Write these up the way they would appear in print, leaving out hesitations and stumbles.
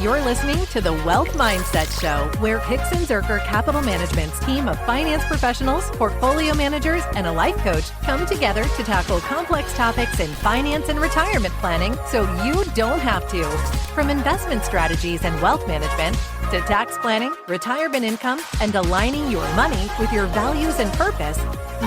You're listening to the Wealth Mindset Show, where Hicks and Zerker Capital Management's team of finance professionals, portfolio managers, and a life coach come together to tackle complex topics in finance and retirement planning so you don't have to. From investment strategies and wealth management to tax planning, retirement income, and aligning your money with your values and purpose,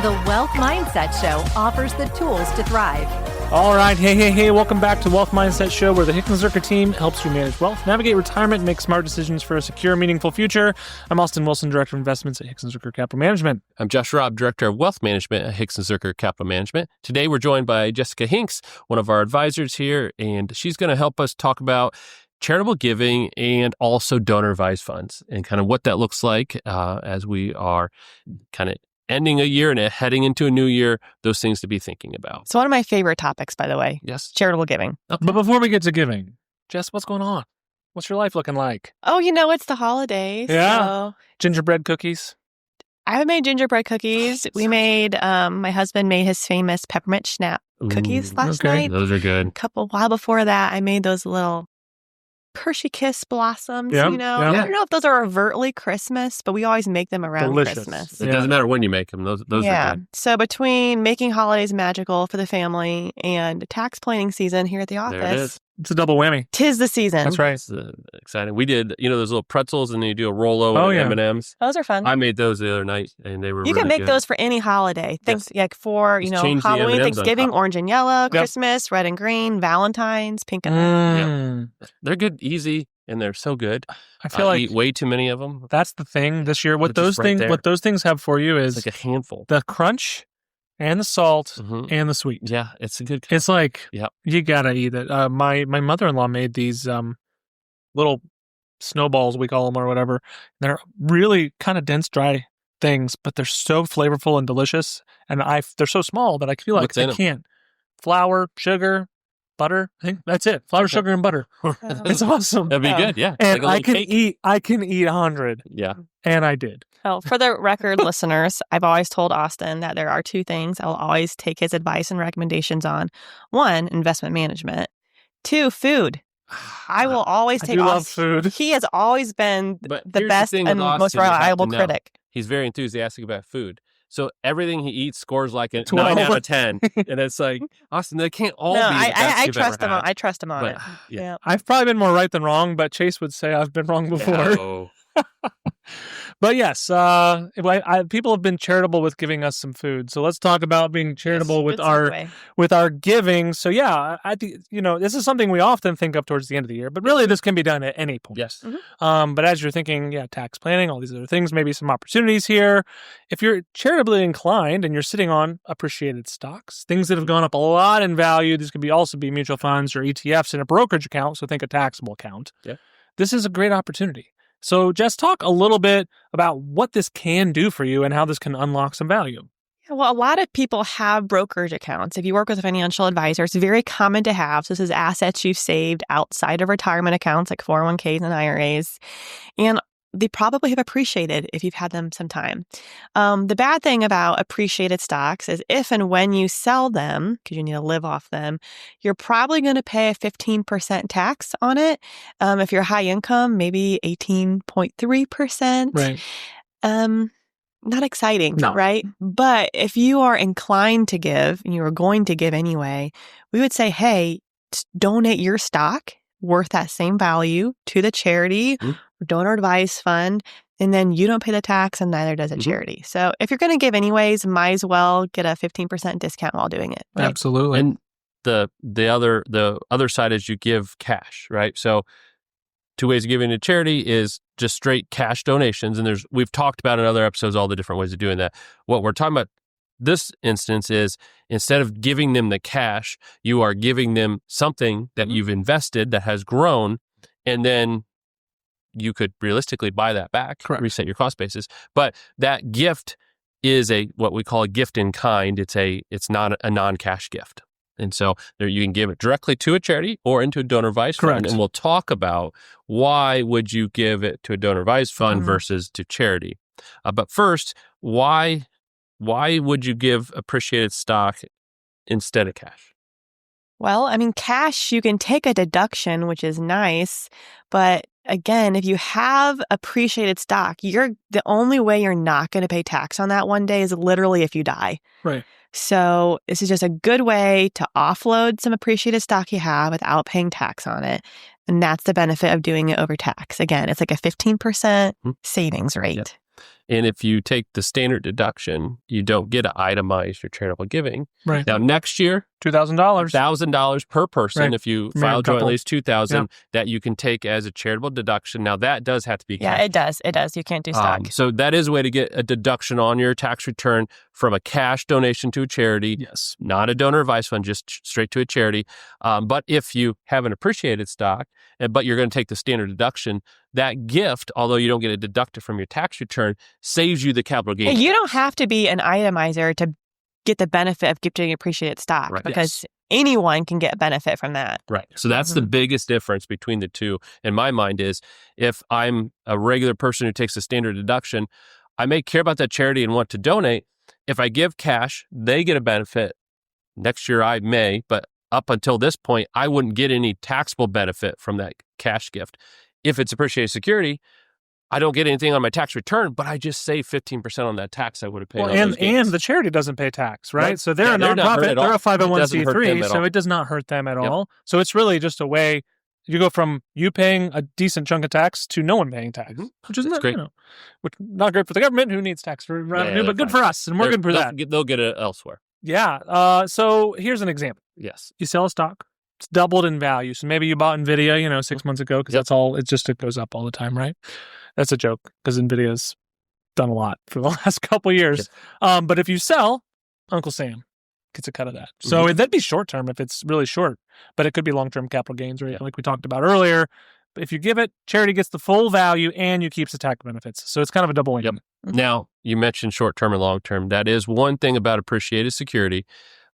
the Wealth Mindset Show offers the tools to thrive. All right. Hey. Welcome back to Wealth Mindset Show, where the Hicks and Zerker team helps you manage wealth, navigate retirement, and make smart decisions for a secure, meaningful future. I'm Austin Wilson, Director of Investments at Hicks and Zerker Capital Management. I'm Josh Robb, Director of Wealth Management at Hicks and Zerker Capital Management. Today, we're joined by Jessica Hinks, one of our advisors here, and she's going to help us talk about charitable giving and also donor advised funds and kind of what that looks like as we are kind of ending a year and heading into a new year, those things to be thinking about. It's one of my favorite topics, by the way. Yes. Charitable giving. Okay. But before we get to giving, Jess, what's going on? What's your life looking like? Oh, it's the holidays. Yeah. So Gingerbread cookies? I haven't made gingerbread cookies. We made, my husband made his famous peppermint schnapps cookies last night. Those are good. A while before that, I made those little Hershey Kiss blossoms, Yeah. I don't know if those are overtly Christmas, but we always make them around Delicious. Christmas. It doesn't matter when you make them. Those are good. So between making holidays magical for the family and tax planning season here at the There it office, is. It's a double whammy. 'tis the season. That's right. It's exciting. We did, those little pretzels and then you do a Rolo Oh, and yeah. M&Ms. Those are fun. I made those the other night and they were You really can make good. those for any holiday. Yes. Like for, Just change the Halloween, M&Ms on Thanksgiving, top. orange and yellow, Christmas, red and green, Valentine's, pink and red. They're good, easy, and they're so good. I feel like eat way too many of them. that's the thing this year. What They're just those right things, there. what those things have for you It's is like a handful. the crunch and the salt Mhm. and the sweet. Yeah, it's a good. It's like, Yep. you gotta eat it. My mother-in-law made these little snowballs, we call them, or whatever. They're really kind of dense, dry things, but they're so flavorful and delicious. And they're so small that I feel like What's in I 'em? can't. Flour, sugar, butter. I think that's it. Flour, Okay. sugar, and butter. It's awesome. That'd be good. Yeah, And like a little cake. I can eat 100, Yeah, and I did. Oh, for the record, listeners, I've always told Austin that there are two things I'll always take his advice and recommendations on. One, investment management. Two, food. I will always I take do love Austin. food. He has always been But the here's the best thing with and most Austin you have reliable to know. critic. He's very enthusiastic about food. So everything he eats scores like a 12. 9 out of 10. And it's like, Austin, they can't all No, be the best I you've trust ever him. had. I trust him on But, it. yeah. I've probably been more right than wrong, but Chase would say I've been wrong before. No. But yes, people have been charitable with giving us some food. So let's talk about being charitable with Good our segue. giving. So yeah, I think this is something we often think of towards the end of the year, but really this can be done at any point. Yes. But as you're thinking, tax planning, all these other things, maybe some opportunities here. If you're charitably inclined and you're sitting on appreciated stocks, things that have gone up a lot in value, this could also be mutual funds or ETFs in a brokerage account. So think a taxable account. Yeah. This is a great opportunity. So just talk a little bit about what this can do for you and how this can unlock some value. Yeah, well, a lot of people have brokerage accounts. If you work with a financial advisor, it's very common to have. So this is assets you've saved outside of retirement accounts like 401ks and IRAs. And they probably have appreciated if you've had them some time. The bad thing about appreciated stocks is if and when you sell them, because you need to live off them, you're probably going to pay a 15% tax on it. If you're high income, maybe 18.3%. Right. Not exciting, No. right? But if you are inclined to give, and you are going to give anyway, we would say, hey, donate your stock worth that same value to the charity, donor advised fund, and then you don't pay the tax and neither does a charity. So if you're going to give anyways, might as well get a 15% discount while doing it. Right? Absolutely. And the other side is you give cash, right? So two ways of giving to charity is just straight cash donations. And we've talked about in other episodes all the different ways of doing that. What we're talking about this instance is instead of giving them the cash, you are giving them something that you've invested that has grown, and then you could realistically buy that back, Correct. reset your cost basis. But that gift is what we call a gift in kind. It's not a non-cash gift. And so you can give it directly to a charity or into a donor advised fund. Correct. And we'll talk about why would you give it to a donor advised fund versus to charity. But first, why would you give appreciated stock instead of cash? Well, I mean, cash, you can take a deduction, which is nice. But again, if you have appreciated stock, the only way you're not going to pay tax on that one day is literally if you die. Right. So this is just a good way to offload some appreciated stock you have without paying tax on it. And that's the benefit of doing it over tax. Again, it's like a 15% savings rate. Yep. And if you take the standard deduction, you don't get to itemize your charitable giving. Right. Now, next year, $2,000. $1,000 per person. Right. If you Maybe file a couple. jointly, it's $2,000 Yep. that you can take as a charitable deduction. Now, that does have to be cash. Yeah, it does. It does. You can't do stock. So that is a way to get a deduction on your tax return from a cash donation to a charity. Yes. Not a donor advice fund, just straight to a charity. But if you have an appreciated stock, but you're going to take the standard deduction, that gift, although you don't get it deducted from your tax return, saves you the capital gain. You don't have to be an itemizer to get the benefit of gifting appreciated stock, Right. because anyone can get benefit from that. Right. So that's the biggest difference between the two, in my mind, is if I'm a regular person who takes a standard deduction, I may care about that charity and want to donate. If I give cash, they get a benefit. Next year I may, but up until this point, I wouldn't get any taxable benefit from that cash gift. If it's appreciated security, I don't get anything on my tax return, but I just save 15% on that tax I would have paid. Well, on those gains. and the charity doesn't pay tax, right? Right. So they're a They're not hurt nonprofit. at They're all. a It doesn't hurt them 501c3, at so all. it does not hurt them at Yep. all. So it's really just a way you go from you paying a decent chunk of tax to no one paying tax, which is That's not great. which not great for the government who needs tax for revenue, they're but good fine. for us, and we're good for that. They'll get it elsewhere. Yeah. So here's an example. Yes. You sell a stock. It's doubled in value. So maybe you bought NVIDIA, 6 months ago, because that's all, it goes up all the time, right? That's a joke, because NVIDIA's done a lot for the last couple years. But if you sell, Uncle Sam gets a cut of that. So that'd be short term if it's really short, but it could be long term capital gains, right? Like we talked about earlier. But if you give it, charity gets the full value and you keep the tax benefits. So it's kind of a double win. Yep. Now, you mentioned short term and long term. That is one thing about appreciated security.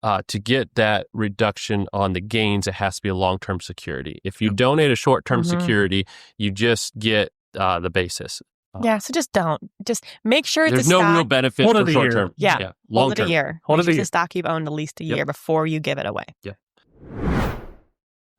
To get that reduction on the gains, it has to be a long-term security. If you donate a short-term security, you just get the basis. Yeah, so just don't. Just make sure it's There's a no stock. real benefit Hold it for a year. short-term. Yeah. Hold it long-term. a year. Hold Make it sure a it's year. a stock you've owned at least a year before you give it away. Yeah.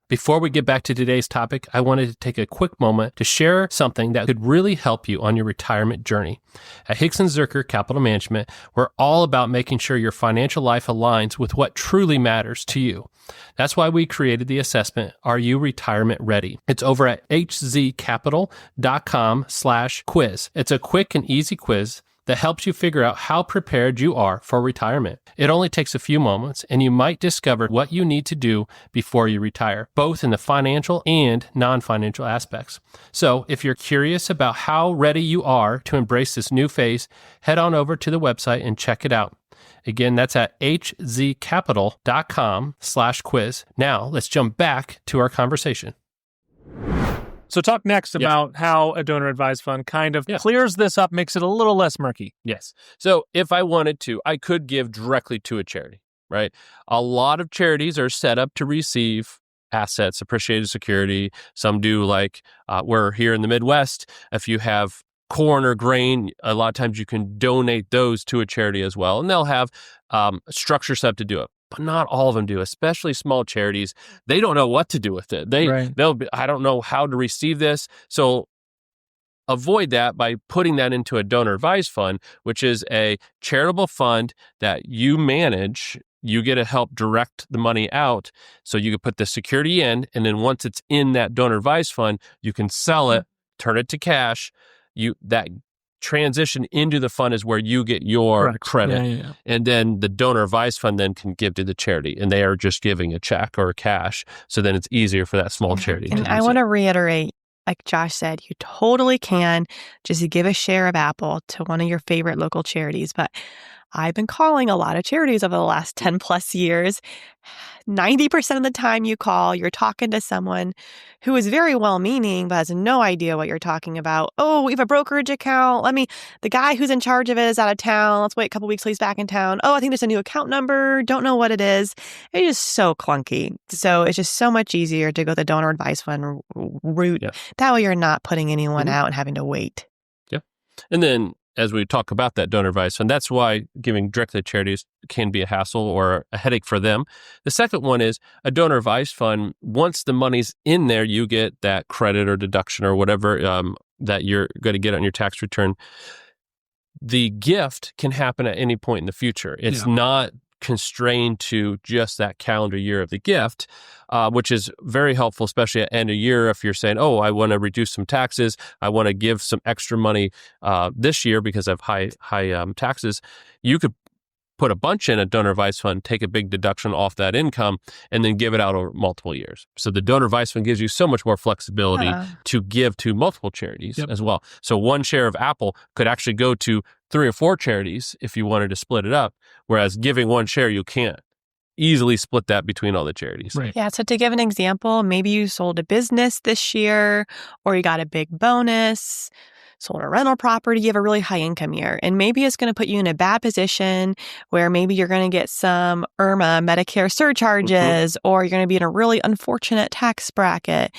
Before we get back to today's topic, I wanted to take a quick moment to share something that could really help you on your retirement journey. At Hicks & Zerker Capital Management, we're all about making sure your financial life aligns with what truly matters to you. That's why we created the assessment, Are You Retirement Ready? It's over at hzcapital.com/quiz. It's a quick and easy quiz that helps you figure out how prepared you are for retirement. It only takes a few moments, and you might discover what you need to do before you retire, both in the financial and non-financial aspects. So if you're curious about how ready you are to embrace this new phase, head on over to the website and check it out. Again, that's at hzcapital.com/quiz. Now, let's jump back to our conversation. So talk next about how a donor advised fund kind of clears this up, makes it a little less murky. Yes. So if I wanted to, I could give directly to a charity, right? A lot of charities are set up to receive assets, appreciated security. Some do, like we're here in the Midwest. If you have corn or grain, a lot of times you can donate those to a charity as well. And they'll have structure set up to do it. But not all of them do, especially small charities. They don't know what to do with it. They'll be, I don't know how to receive this. So avoid that by putting that into a donor advised fund, which is a charitable fund that you manage. You get to help direct the money out. So you can put the security in, and then once it's in that donor advised fund, you can sell it, turn it to cash. That transition into the fund is where you get your credit. And then the donor advised fund then can give to the charity, and they are just giving a check or cash. So then it's easier for that small charity. And I want to reiterate, like Josh said, you totally can just give a share of Apple to one of your favorite local charities. But I've been calling a lot of charities over the last 10 plus years. 90% of the time you call, you're talking to someone who is very well-meaning but has no idea what you're talking about. Oh, we have a brokerage account. The guy who's in charge of it is out of town. Let's wait a couple weeks till he's back in town. Oh, I think there's a new account number. Don't know what it is. It's just so clunky. So it's just so much easier to go the donor advised fund route. That way you're not putting anyone out and having to wait. Yeah. And then as we talk about that donor advised fund, that's why giving directly to charities can be a hassle or a headache for them. The second one is a donor advised fund. Once the money's in there, you get that credit or deduction or whatever that you're going to get on your tax return. The gift can happen at any point in the future. It's not constrained to just that calendar year of the gift, which is very helpful, especially at end of year. If you're saying, oh, I want to reduce some taxes, I want to give some extra money this year because I have high taxes, you could put a bunch in a donor advised fund, take a big deduction off that income, and then give it out over multiple years. So the donor advised fund gives you so much more flexibility to give to multiple charities as well. So one share of Apple could actually go to 3 or 4 charities if you wanted to split it up, whereas giving one share, you can't easily split that between all the charities. Right. Yeah. So to give an example, maybe you sold a business this year, or you got a big bonus, sold a rental property, you have a really high income year. And maybe it's going to put you in a bad position where maybe you're going to get some IRMA, Medicare surcharges, or you're going to be in a really unfortunate tax bracket.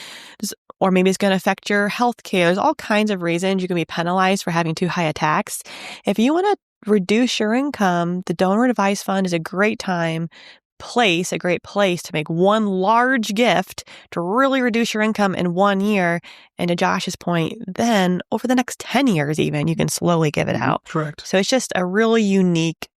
Or maybe it's going to affect your health care. There's all kinds of reasons you can be penalized for having too high a tax. If you want to reduce your income, the donor advised fund is a great place to make one large gift to really reduce your income in 1 year. And to Josh's point, then over the next 10 years even, you can slowly give it out. Correct. So it's just a really unique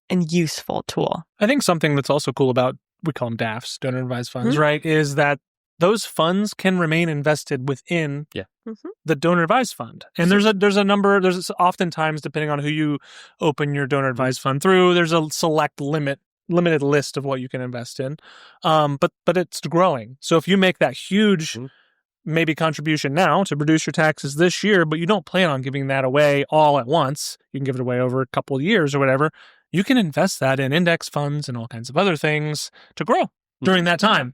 and useful tool. I think something that's also cool about, we call them DAFs, donor advised funds, right, is that those funds can remain invested within the donor advised fund. And there's a number, there's oftentimes, depending on who you open your donor advised fund through, there's a select limited list of what you can invest in. But it's growing. So if you make that huge maybe contribution now to reduce your taxes this year, but you don't plan on giving that away all at once, you can give it away over a couple of years or whatever, you can invest that in index funds and all kinds of other things to grow during that time,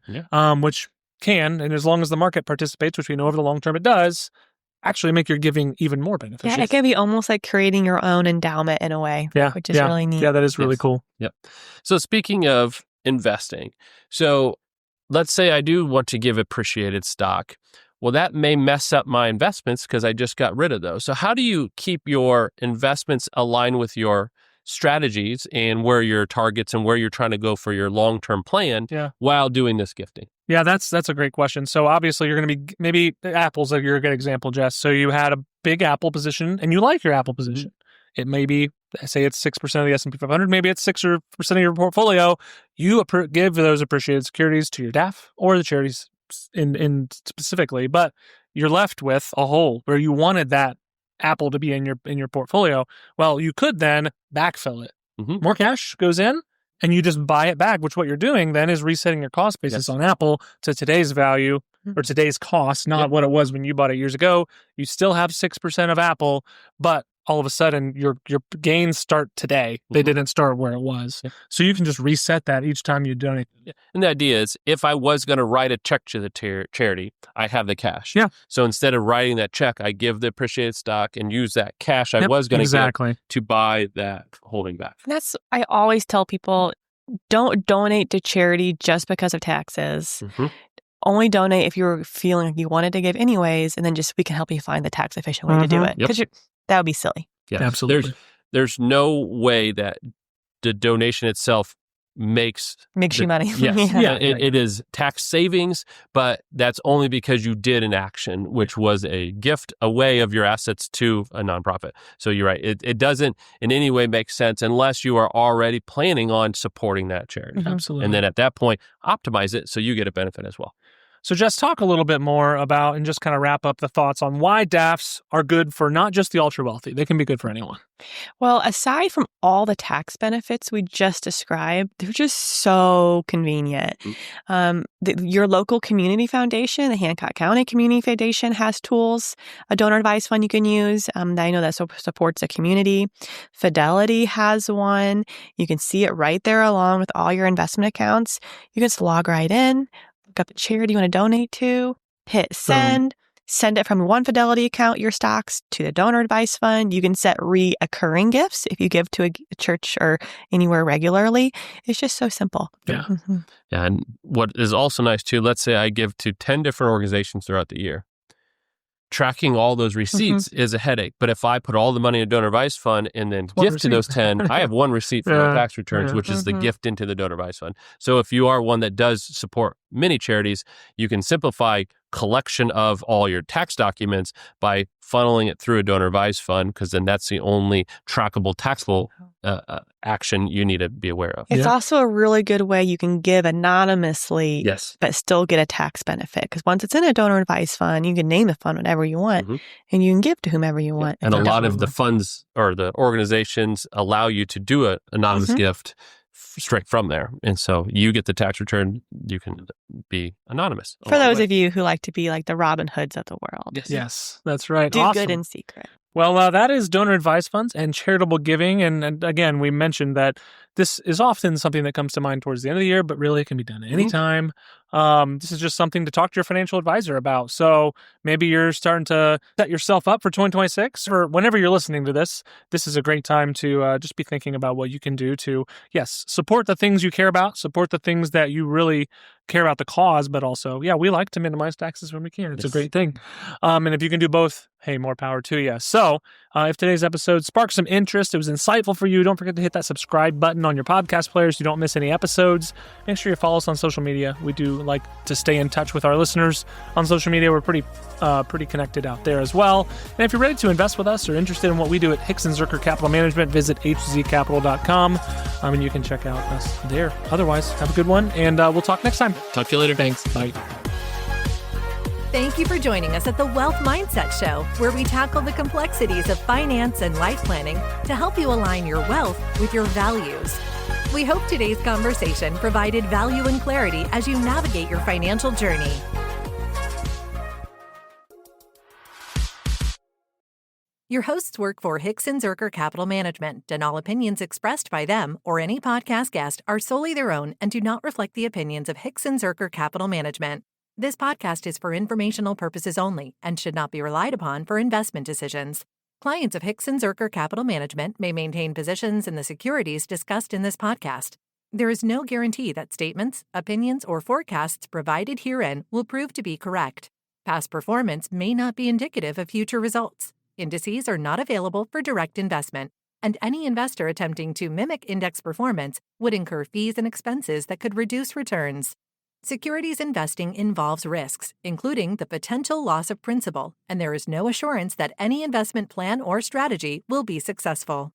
which can, and as long as the market participates, which we know over the long term it does, actually make your giving even more beneficial. Yeah, it can be almost like creating your own endowment in a way, which is really neat. Yeah, that is really cool. Yep. So speaking of investing, so let's say I do want to give appreciated stock. Well, that may mess up my investments because I just got rid of those. So how do you keep your investments aligned with your strategies and where your targets and where you're trying to go for your long-term plan while doing this gifting? Yeah, that's a great question. So obviously you're going to be, maybe Apple's you're a good example, Jess. So you had a big Apple position and you like your Apple position. It may be, say it's 6% of the S&P 500, maybe it's 6% of your portfolio. You give those appreciated securities to your DAF or the charities in specifically, but you're left with a hole where you wanted that Apple to be in your portfolio. Well, you could then backfill it. More cash goes in, and you just buy it back, which what you're doing then is resetting your cost basis on Apple to today's value or today's cost, not what it was when you bought it years ago. You still have 6% of Apple, but all of a sudden your gains start today. They didn't start where it was. So you can just reset that each time you donate. And the idea is, if I was going to write a check to the charity, I have the cash. So instead of writing that check, I give the appreciated stock and use that cash I was going to get to buy that holding back. I always tell people, don't donate to charity just because of taxes. Only donate if you're feeling like you wanted to give anyways, and then just we can help you find the tax efficient way to do it. Because that would be silly. Yeah, absolutely. There's no way that the donation itself makes you money. It is tax savings, but that's only because you did an action, which was a gift away of your assets to a nonprofit. So you're right. It doesn't in any way make sense unless you are already planning on supporting that charity. Absolutely. And then at that point, optimize it so you get a benefit as well. So just talk a little bit more about, and just kind of wrap up the thoughts on why DAFs are good for not just the ultra wealthy. They can be good for anyone. Well, aside from all the tax benefits we just described, they're just so convenient. Your local community foundation, the Hancock County Community Foundation, has tools, a donor advised fund you can use. I know that supports the community. Fidelity has one. You can see it right there along with all your investment accounts. You can just log right in. Look up the charity you want to donate to, hit send, send it from one Fidelity account, your stocks, to the donor advice fund. You can set reoccurring gifts if you give to a church or anywhere regularly. It's just so simple. Yeah. Yeah. And what is also nice too, let's say I give to 10 different organizations throughout the year. tracking all those receipts is a headache. But if I put all the money in a donor advised fund and then gift to those 10, I have one receipt for my tax returns, which is the gift into the donor advised fund. So if you are one that does support many charities, you can simplify collection of all your tax documents by funneling it through a donor advised fund, because then that's the only trackable taxable action you need to be aware of. It's also a really good way you can give anonymously, Yes. but still get a tax benefit. Because once it's in a donor advised fund, you can name the fund whatever you want, and you can give to whomever you want. And a lot of the funds or the organizations allow you to do an anonymous gift straight from there. And so you get the tax return, you can be anonymous. For those of you who like to be like the Robin Hoods of the world. Yes, that's right. Do good in secret. Well, that is donor advised funds and charitable giving. And again, we mentioned that this is often something that comes to mind towards the end of the year, but really it can be done anytime. This is just something to talk to your financial advisor about. So maybe you're starting to set yourself up for 2026, or whenever you're listening to this, this is a great time to just be thinking about what you can do to, yes, support the things you care about, support the things that you really care about the cause, but also, we like to minimize taxes when we can. It's a great thing. And if you can do both, hey, more power to you. So if today's episode sparked some interest, it was insightful for you, don't forget to hit that subscribe button on your podcast players so you don't miss any episodes. Make sure you follow us on social media. We do like to stay in touch with our listeners on social media. We're pretty connected out there as well. And if you're ready to invest with us or interested in what we do at Hicks & Zerker Capital Management, visit hzcapital.com and you can check out us there. Otherwise, have a good one, and we'll talk next time. Talk to you later. Thanks. Bye. Thank you for joining us at the Wealth Mindset Show, where we tackle the complexities of finance and life planning to help you align your wealth with your values. We hope today's conversation provided value and clarity as you navigate your financial journey. Your hosts work for Hicks & Zerker Capital Management, and all opinions expressed by them or any podcast guest are solely their own and do not reflect the opinions of Hicks & Zerker Capital Management. This podcast is for informational purposes only and should not be relied upon for investment decisions. Clients of Hicks & Zerker Capital Management may maintain positions in the securities discussed in this podcast. There is no guarantee that statements, opinions, or forecasts provided herein will prove to be correct. Past performance may not be indicative of future results. Indices are not available for direct investment, and any investor attempting to mimic index performance would incur fees and expenses that could reduce returns. Securities investing involves risks, including the potential loss of principal, and there is no assurance that any investment plan or strategy will be successful.